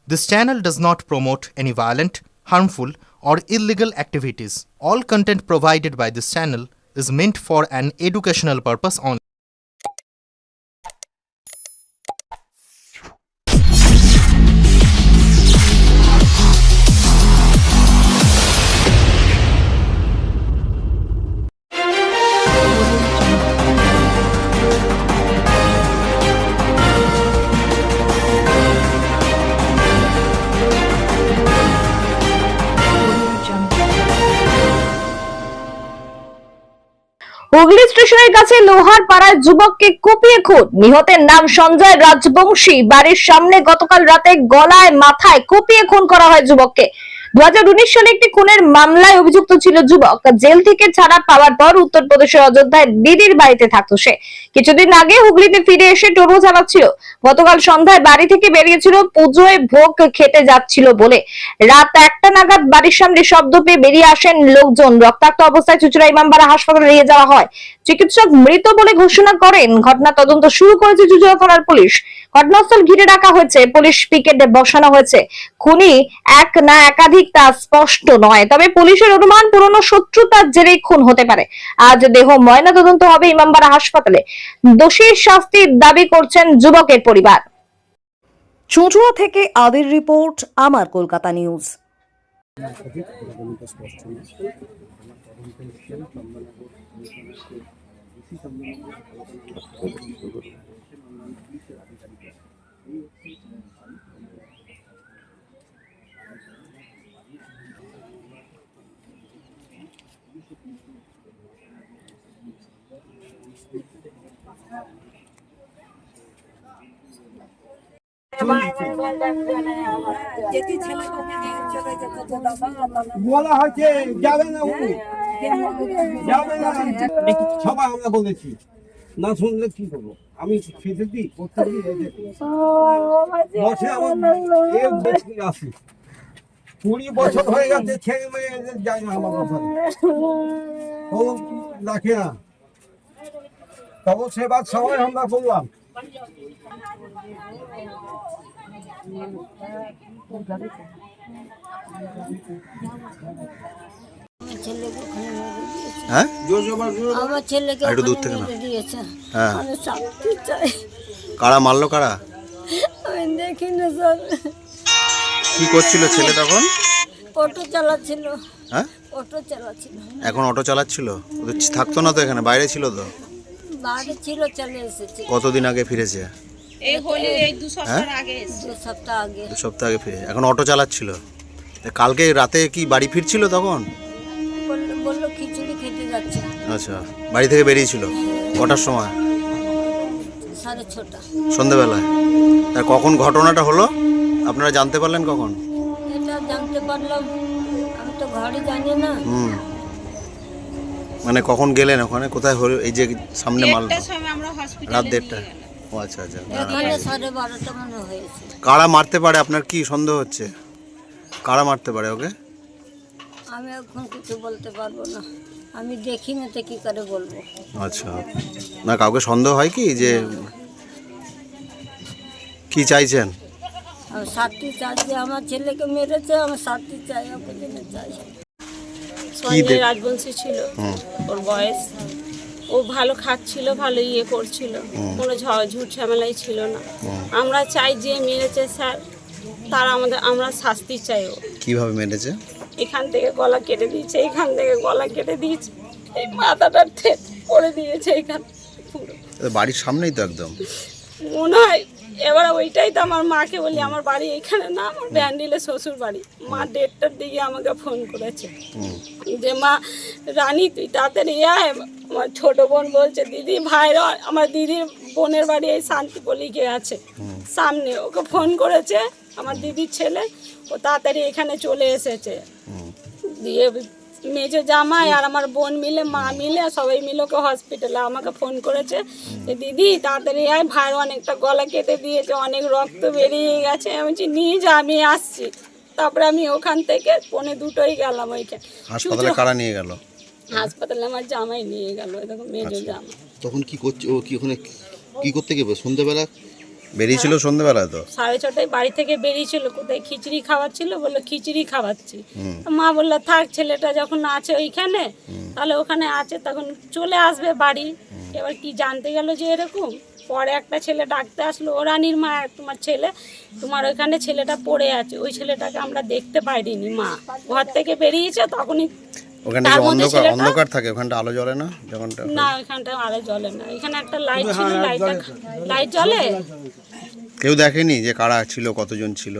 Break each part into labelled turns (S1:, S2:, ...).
S1: This channel does not promote any violent, harmful, or illegal activities. All content provided by this channel is meant for an educational purpose only.
S2: Hooghly স্টেশনের কাছে লোহার পাড়ায় যুবককে কুপিয়ে খুন। নিহতের নাম সঞ্জয় রাজবংশী। বাড়ির সামনে গতকাল রাতে গলায় মাথায় কুপিয়ে খুন করা হয় যুবককে। 2019 সালে একটি খুনের মামলায় অভিযুক্ত ছিল যুবক। জেল থেকে ছাড়া পাওয়ার পর উত্তরপ্রদেশের অযোধ্যায় দিদির বাড়িতে থাকতো সে। কিছুদিন আগে হুগলিতে ফিরে এসে টোটো চালাচ্ছিল। গতকাল সন্ধ্যায় বাড়ি থেকে বেরিয়েছিল, পুজোয় ভোগ খেতে যাচ্ছিল বলে। রাত 1টা নাগাদ বাড়ির সামনে শব্দ পেয়ে বেরিয়ে আসেন লোকজন। রক্তাক্ত অবস্থায় চুঁচুড়া ইমামবাড়া হাসপাতালে নিয়ে যাওয়া হয়। চিকিৎসক মৃত বলে ঘোষণা করেন। ঘটনা তদন্ত শুরু করেছে চুঁচুড়া থানার পুলিশ। ঘটনাস্থল ঘিরে রাখা হয়েছে, পুলিশ পিকেট বসানো হয়েছে। খুনি এক না একাধিক তা স্পষ্ট নয়, তবে পুলিশের অনুমান পুরনো শত্রুতার জেরেই খুন হতে পারে। আজ দেহ ময়না তদন্ত হবে ইমামবাড়া হাসপাতালে। দোষীর শাস্তির দাবি করছেন যুবকের পরিবার।
S3: চুঁচুড়া থেকে আদির রিপোর্ট, আমার কলকাতা নিউজ।
S4: বলা হয়েছে যাবে না, যাবে না, সবাই আমরা বলেছি, না শুনলে কি করবো? আমি খেতে দিই, করতে দিই, বসে আমার আসি 20 বছর হয়ে গেছে, ছেলে মেয়ে এদের যায় না আমার কথা, রাখে না। তবে সেবার সবাই আমরা বললাম।
S5: হ্যাঁ,
S6: আমার ছেলেকে
S5: একটু দূর থেকে না।
S6: দিয়েছে।
S5: হ্যাঁ,
S6: আমি শান্তি চাই।
S5: কারা মারলো? কারা?
S6: আমি দেখি না স্যার।
S5: কি করছিল ছেলে তখন?
S6: অটো চালাচ্ছিল।
S5: হ্যাঁ,
S6: অটো চালাচ্ছিল।
S5: এখন অটো চালাচ্ছিল? ওদের থাকতো না তো এখানে, বাইরে ছিল তো?
S6: বাইরে ছিল, চলে এসেছে।
S5: কতদিন আগে ফিরেছে?
S6: এই হলি এই 2
S5: হ্যাঁ?
S6: সপ্তাহ আগে এসেছে। 2 সপ্তাহ আগে।
S5: 2 সপ্তাহ আগে ফিরে এখন অটো চালাচ্ছিল। কালকে রাতে কি বাড়ি ফিরছিল তখন?
S6: বললো খিচুড়ি খেতে যাচ্ছে।
S5: আচ্ছা, বাড়ি থেকে বেরিয়েছিল কটার সময়?
S6: 6:30।
S5: সন্ধ্যেবেলায়। তা কখন ঘটনাটা হলো আপনারা জানতে পারলেন কখন?
S6: এটা জানতে পারলাম, আমি তো ঘরে জানি না।
S5: মানে কখন গেলেন ওখানে? কোথায় হলো? এই যে সামনে মাল রাত 1:30। ও আচ্ছা আচ্ছা।
S6: এখানে 12:30 মনে হয়েছে।
S5: কারা মারতে পারে আপনার কি সন্দেহ হচ্ছে? কারা মারতে পারে ওকে?
S6: আমি এখন কিছু বলতে পারবো না, আমি দেখি না তো কি করে বলবো।
S5: আচ্ছা, না কাউকে সন্দেহ হয় কি যে কি চাইছেন?
S6: আমি শাস্তি চাই, যে আমার ছেলেকে মেরেছে, আমার শাস্তি চাই, ওকে জন্য চাই।
S7: সঞ্জয় রাজবংশী ছিল, ওর বয়স। ও ভালো খাচ্ছিল, ভালো ইয়ে করছিল, কোনো ঝুট ঝামেলাই ছিল না। আমরা চাই যে মেরেছে স্যার, তারা আমরা শাস্তি চাই। ও
S5: কিভাবে মেরেছে?
S7: এখান থেকে গলা কেটে দিয়েছে, এখান থেকে গলা কেটে দিয়েছে, এই মাথাটা থেত করে দিয়েছে এখান পুরো।
S5: বাড়ির সামনেই তো একদম
S7: মনে হয়। এবার ওইটাই তো আমার মাকে বলি, আমার বাড়ি এখানে না, আমার ব্যান্ডিলে শ্বশুর বাড়ি। মা 1:30টার দিকে আমাকে ফোন করেছে যে মা রানী তুই তাড়াতাড়ি আয়। আমার ছোট বোন বলছে দিদি ভাইরা, আমার দিদির বোনের বাড়ি এই শান্তিপল্লিকে আছে সামনে, ওকে ফোন করেছে আমার দিদির ছেলে, ও তাড়াতাড়ি এখানে চলে এসেছে। দিয়ে মেজো জামাই আর আমার বোন মিলে, মা মিলে, সবাই মিলে ওকে হসপিটালে আমাকে ফোন করেছে যে দিদি তাড়াতাড়ি আয়, ভাইয়ের অনেকটা গলা কেটে দিয়েছে, অনেক রক্ত বেরিয়ে গেছে। আমি বলছি নিয়ে যা, আমি আসছি। তারপরে আমি ওখান থেকে 1:45 গেলাম ওইখানে।
S5: হাসপাতালে কারা নিয়ে গেল?
S7: হাসপাতালে আমার জামাই নিয়ে গেল, দেখো মেজো জামাই।
S8: তখন কি করছে ও? কি ওখানে কি করতে গেবে সন্ধ্যাবেলা?
S5: বেরিয়েছিল সন্ধ্যেবেলা তো?
S7: 6:30টায় বাড়ি থেকে বেরিয়েছিল, কোথায় খিচুড়ি খাওয়াচ্ছিল, বললো খিচুড়ি খাওয়াচ্ছি। মা বললো থাক, ছেলেটা যখন আছে ওইখানে তাহলে ওখানে আছে, তখন চলে আসবে বাড়ি। এবার কি জানতে গেল যে এরকম, পরে একটা ছেলে ডাকতে আসলো, ও রানীর মা, তোমার ছেলে, তোমার ওইখানে ছেলেটা পড়ে আছে। ওই ছেলেটাকে আমরা দেখতে পাইনি, মা ঘর থেকে বেরিয়েছে তখনই।
S5: ওখানে
S7: তার
S5: কি
S7: মধ্যে
S5: অন্ধকার
S7: ছেলেটা-
S5: অন্ধকার থাকে? ওখানটা আলো জ্বলে না যখনটা?
S7: না, ওইখানটা আলো জ্বলে না, এখানে একটা লাইট ছিল, লাইট জ্বলে।
S5: কেউ দেখেনি যে কারা ছিল, কতজন ছিল?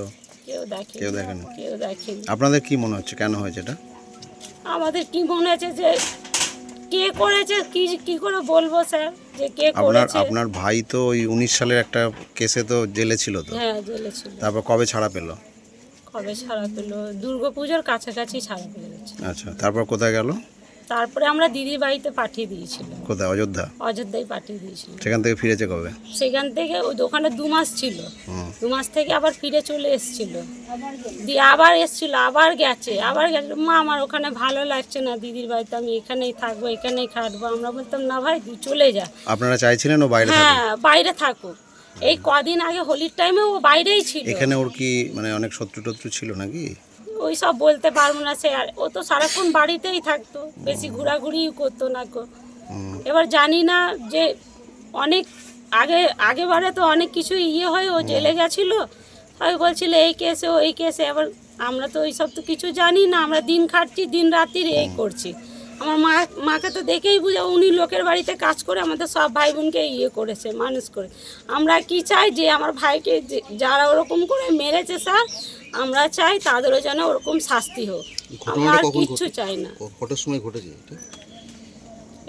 S7: কেউ দেখেনি,
S5: কেউ দেখেনি।
S7: কেউ দেখেনি।
S5: আপনাদের কি মনে হচ্ছে কেন হয়েছে এটা?
S7: আমাদের কি মনে হচ্ছে যে কে করেছে, কি করে বলবো স্যার যে কে
S5: আপনার
S7: করেছে।
S5: আপনার ভাই তো ওই 19 সালের একটা কেসে তো জেলে ছিল তো,
S7: হ্যাঁ, জেলে ছিল।
S5: তারপর কবে ছাড়া পেলো?
S7: কবে ছাড়া পেলো? দুর্গাপুজোর কাছাকাছি ছাড়া পেয়ে গেছে।
S5: আচ্ছা, তারপর কোথায় গেল?
S7: তারপরে আমরা দিদির বাড়িতে পাঠিয়ে দিয়েছিলাম,
S5: কোথায়? অযোধ্যা?
S7: অযোধ্যায় পাঠিয়ে দিয়েছিলাম।
S5: সেখান থেকে ফিরেছে কবে?
S7: সেখান থেকে ওই দোকানে 2 মাস ছিল, 2 মাস থেকে আবার ফিরে চলে এসেছিল, দিয়ে আবার এসেছিল, আবার গেছে। মা আমার ওখানে ভালো লাগছে না দিদির বাড়িতে, আমি এখানেই থাকবো, এখানেই খাটবো। আমরা বলতাম না ভাই, তুই চলে যা।
S5: আপনারা চাইছিলেন ও বাইরে থাকুক?
S7: হ্যাঁ, বাইরে থাকুক। এই কদিন আগে হোলির টাইমে ও বাইরেই ছিল।
S5: এখানে ওর কি মানে অনেক শত্রু টত্রু ছিল নাকি?
S7: ওই সব বলতে পারবো না স্যার, ও তো সারাক্ষণ বাড়িতেই থাকতো, বেশি ঘোরাঘুরিও করতো না গো। এবার জানি না যে অনেক আগেবারে তো অনেক কিছু হয়, ও জেলে গেছিল, তাই বলছিল এই কেসে ওই কেসে। এবার আমরা তো ওই সব তো কিছু জানি না, আমরা দিন খাটছি, দিন রাত্রির এই করছি। আমার মাকে তো দেখেই বুঝা, উনি লোকের বাড়িতে কাজ করে আমাদের সব ভাই বোনকে করেছে, মানুষ করে। আমরা কি চাই যে আমার ভাইকে যারা ওরকম করে মেরেছে স্যার, আমরা চাই তাদেরও যেন ওরকম শাস্তি হোক। আমরা আর কিচ্ছু চাই না।
S5: কটার সময় ঘটেছে এটা?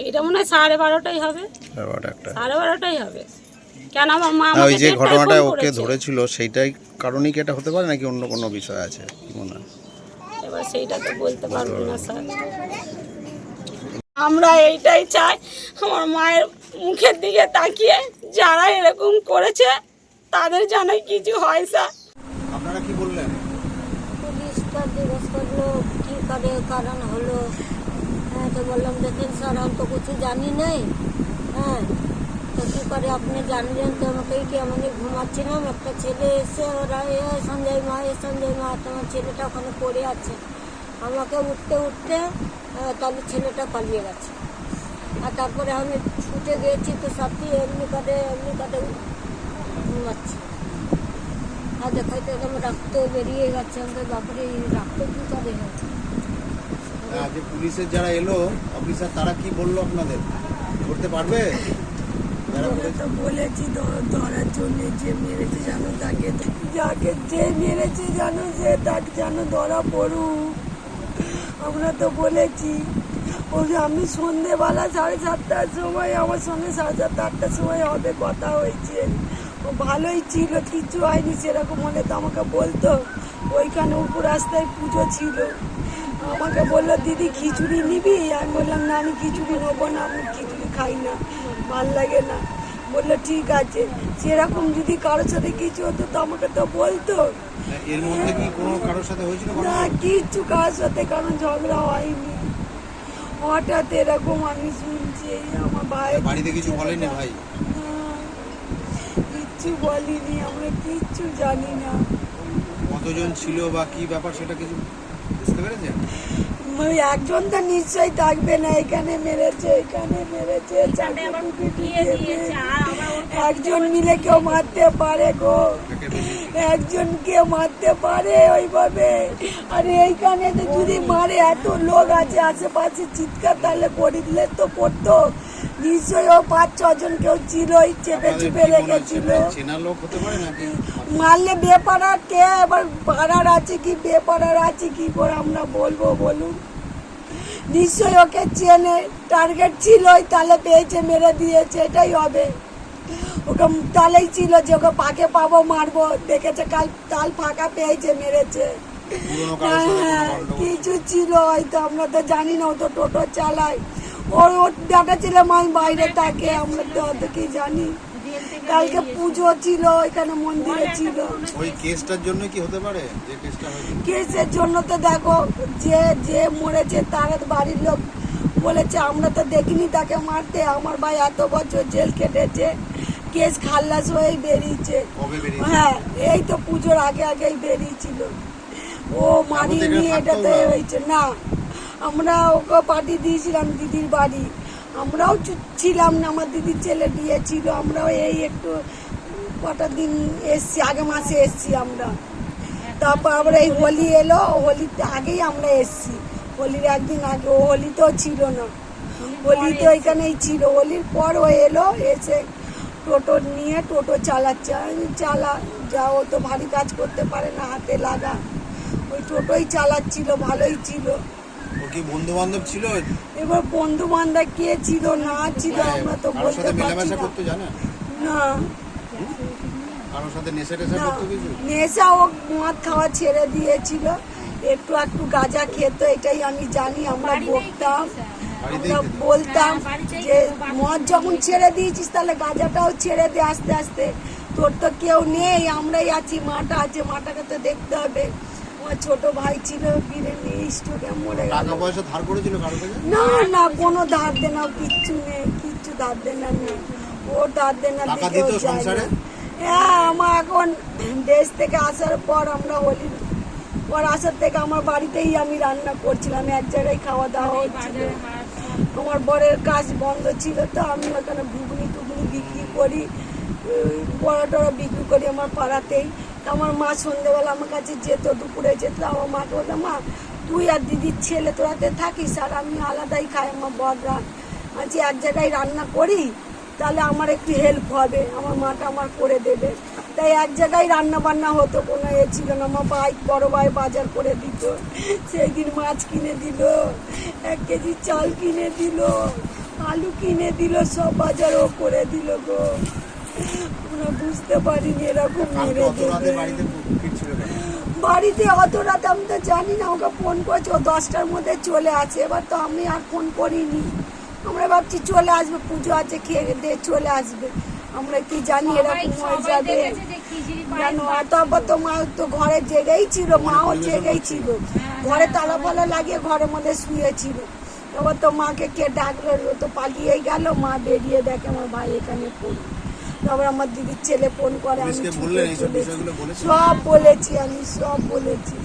S7: এটা মনে হয় 12:30টাই হবে, 12:30টাই হবে। কেন আমার মা
S5: ওই যে
S7: আমাকে
S5: ঘটনাটা
S7: ফোন
S5: ওকে
S7: করেছে।
S5: ধরেছিল সেইটাই কারণেই কি এটা হতে পারে নাকি অন্য কোনো বিষয় আছে কি মনে হয়?
S7: এবার সেইটা তো বলতে পারবো না স্যার। আমরা এইটাই চাই, আমার মায়ের মুখের দিকে তাকিয়ে যারা এরকম করেছে তাদের যেন কিছু হয় স্যার।
S5: আপনারা কি বললেন?
S6: পুলিশটা জিজ্ঞেস করলো কী করে কারণ হলো। হ্যাঁ, তো বললাম দেখেন স্যার, আমি তো কিছু জানি নাই। হ্যাঁ, তো কী করে আপনি জানলেন? তো আমাকে কি আমি ঘুমাচ্ছিলাম, একটা ছেলে এসে ওরা সঞ্জয় মা তোমার ছেলেটা ওখানে পড়ে আছে। আমাকে উঠতে তাহলে ছেলেটা পালিয়ে গেছে। আর তারপরে আমি ছুটে গিয়েছি, তো সাথী এমনি কাটে ঘুমাচ্ছি। আর দেখাইতে আমার রক্ত বেরিয়ে গেছে। আমাদের বাপরে রক্ত কী করে হয়?
S5: যে পুলিশের যারা এলো অফিসার, তারা কি বললো আপনাদের? করতে পারবে?
S8: তো বলেছি ধরার জন্য, যে মেরেছে জানো তাকে, যাকে যে মেরেছে জানো সে তাকে যেন ধরা পড়ুক। আমরা তো বলেছি। ওই আমি সন্ধেবেলা 7:30টার সময় আমার সঙ্গে 7:30-8টার সময় হবে কথা হয়েছে। ও ভালোই ছিল, কিচ্ছু হয়নি। সেরকম হলে তো আমাকে বলতো। ওইখানে উপর রাস্তায় পুজো ছিল, আমাকে বললো দিদি খিচুড়ি নিবি? আমি বললাম না, আমি খিচুড়ি নেবো না, আমি খিচুড়ি খাই না, ভাল লাগে না। বললো ঠিক আছে। সেরকম যদি কারোর সাথে কিছু হতো তো আমাকে তো বলতো।
S5: এর মধ্যে কি কোনো কারোর সাথে হয়েছিল?
S8: না, কিচ্ছু কারোর সাথে কারণ ঝগড়া হয়নি। হঠাৎ এরকম আমি শুনছি। আমার ভাই
S5: বাড়িতে কিছু বলেনি ভাই?
S8: কিচ্ছু বলিনি, আমরা কিচ্ছু জানি না।
S5: কতজন ছিল বা কি ব্যাপার সেটা কিছু বুঝতে পেরেছেন?
S8: একজন তো নিশ্চয়ই থাকবে না। এখানে মেরেছে, একজন মিলে কেউ মারতে পারে গো, একজনকে মারতে পারে ওইভাবে। আর এইখানে তো যদি মারে, এত লোক আছে আশেপাশে, চিৎকার তাহলে করে দিলে তো পড়তো। নিশ্চয়ই ও 5-6 জন কেউ ছিল, চেপে চুপে রেখেছিল। মারলে বেপাড়ার কে, এবার পাড়ার আছে কি বেপাড়ার আছে কি করে আমরা বলবো বলুন? নিশ্চয়ই ওকে চেনে, টার্গেট ছিল, তাহলে পেয়েছে, মেরে দিয়েছে, এটাই হবে। ওকে তাহলেই ছিল যে ওকে পাকে পাবো, মারবো, দেখেছে কাল তাল ফাঁকা পেয়েছে, মেরেছে। হ্যাঁ, কিছু ছিল হয়তো, আমরা তো জানি না। ও তো টোটো চালায়, ওর ডাটা ছিল মাই বাইরে থাকে, আমরা তো অত কি জানি। কালকে পুজো ছিল, এখানে মন্দিরে ছিল।
S5: ওই কেসটার জন্য কি হতে পারে? যে কেসটা হয়েছে
S8: কেসের জন্য তো দেখো, যে মরেছে তার বাড়ির লোক বলেছে আমরা তো দেখিনি তাকে মারতে। আমার ভাই এত বছর জেল কেটেছে, কেস খাল্লাস হয়ে বেরিয়েছে।
S5: কবে বেরিয়েছে?
S8: হ্যাঁ, এই তো পুজোর আগে আগেই বেরিয়েছিল। ও মারি নিয়ে এটাতে হয়েছে না, আমরা ওকে পাঠিয়ে দিয়েছিলাম দিদির বাড়ি। আমরাও ছিলাম না, আমার দিদির ছেলে বিয়ে ছিল, আমরাও এই একটু কটা দিন এসছি, আগে মাসে এসছি আমরা। তারপর আবার এই হোলি এলো, হোলির আগেই আমরা এসছি, হোলির একদিন আগে। ও হোলিতেও ছিল না, হোলিতে ওইখানেই ছিল। হোলির পর ও এলো, এসে টোটো নিয়ে টোটো চালাচ্ছে। আমি চালা, যা, ও তো ভারী কাজ করতে পারে না, হাতে লাগা, ওই টোটোই চালাচ্ছিল, ভালোই ছিল।
S5: ও কি বন্ধু বান্ধব ছিল?
S8: এবার বন্ধু বান্ধব কে ছিল না ছিল আমরা তো
S5: কারোর
S8: বলতে
S5: সাথে
S8: পারছি
S5: মেলামেশা
S8: না।
S5: করতে জানে?
S8: না,
S5: কারোর সাথে নেশা টেশা
S8: না,
S5: করতে কিছু?
S8: নেশা ও মদ খাওয়া ছেড়ে দিয়েছিল, একটু একটু গাঁজা খেত, এটাই আমি জানি। আমরা বকতাম, আমরা বলতাম যে মদ যখন ছেড়ে দিয়েছিস তাহলে গাঁজাটাও ছেড়ে দে আস্তে আস্তে, তোর তো কেউ নেই, আমরাই আছি, মাটা আছে, মাটাকে তো দেখতে হবে। আমার ছোট ভাই ছিল, বীরেন স্টোকে মরে গেল।
S5: টাকা পয়সা ধার করেছিল কারোর কাছে?
S8: না না, কোনো ধার দেনা কিচ্ছু নেই, কিচ্ছু ধার দেনা নেই। ও ধার দেনা
S5: টাকা
S8: দিতেও
S5: দিত
S8: চায়
S5: সংসারে?
S8: না। হ্যাঁ, আমার এখন দেশ থেকে আসার পর, আমরা হোলির পর আসার থেকে আমার বাড়িতেই আমি রান্না করছিলাম, এক জায়গায় খাওয়া দাওয়া হচ্ছিল। আমার বরের কাজ বন্ধ ছিল, তো আমি ওখানে ঘুগনি টুগনি বিক্রি করি, বড়া টড়া বিক্রি করি আমার পাড়াতেই। তো আমার মা সন্ধ্যেবেলা আমার কাছে যেত, দুপুরে যেত, আমার মাকে বলতাম, মা তুই আর দিদির ছেলে তোরাতে থাকিস, আর আমি আলাদাই খাই। আমার বররা আজকে এক জায়গায় রান্না করি, তাহলে আমার একটু হেল্প হবে, আমার মাটা আমার করে দেবে। তাই এক জায়গায় রান্না বান্না হতো, কোনো এ ছিল না। আমার ভাই, বড় ভাই বাজার করে দিত, সেই দিন মাছ কিনে দিল, 1 কেজি চাল কিনে দিল, আলু কিনে দিল, সব বাজার ও করে দিল গো। আমরা বুঝতে পারিনি এরকম মেরে দেবে। বাড়িতে অত রাত আমি তো জানি না, ওকে ফোন করেছে, ও 10টার মধ্যে চলে আসে। এবার তো আমি আর ফোন করিনি, আমরা ভাবছি চলে আসবে, পুজো আছে, খেয়ে দিয়ে চলে আসবে। আমরা কি জানি এরকম হয়ে যাবে জানো। তারপর তো মা তো ঘরে জেগেই ছিল, মাও জেগেই ছিল, ঘরে তালা ফালা লাগিয়ে ঘরের মধ্যে শুয়েছিল। এবার তো মাকে কে ডাকলো, ও তো পালিয়েই গেল। মা বেরিয়ে দেখে আমার ভাই এখানে পড়ে। তারপর আমার দিদির ছেলে ফোন করে, আমি ছুটে চলেছি, সব বলেছি, আমি সব বলেছি।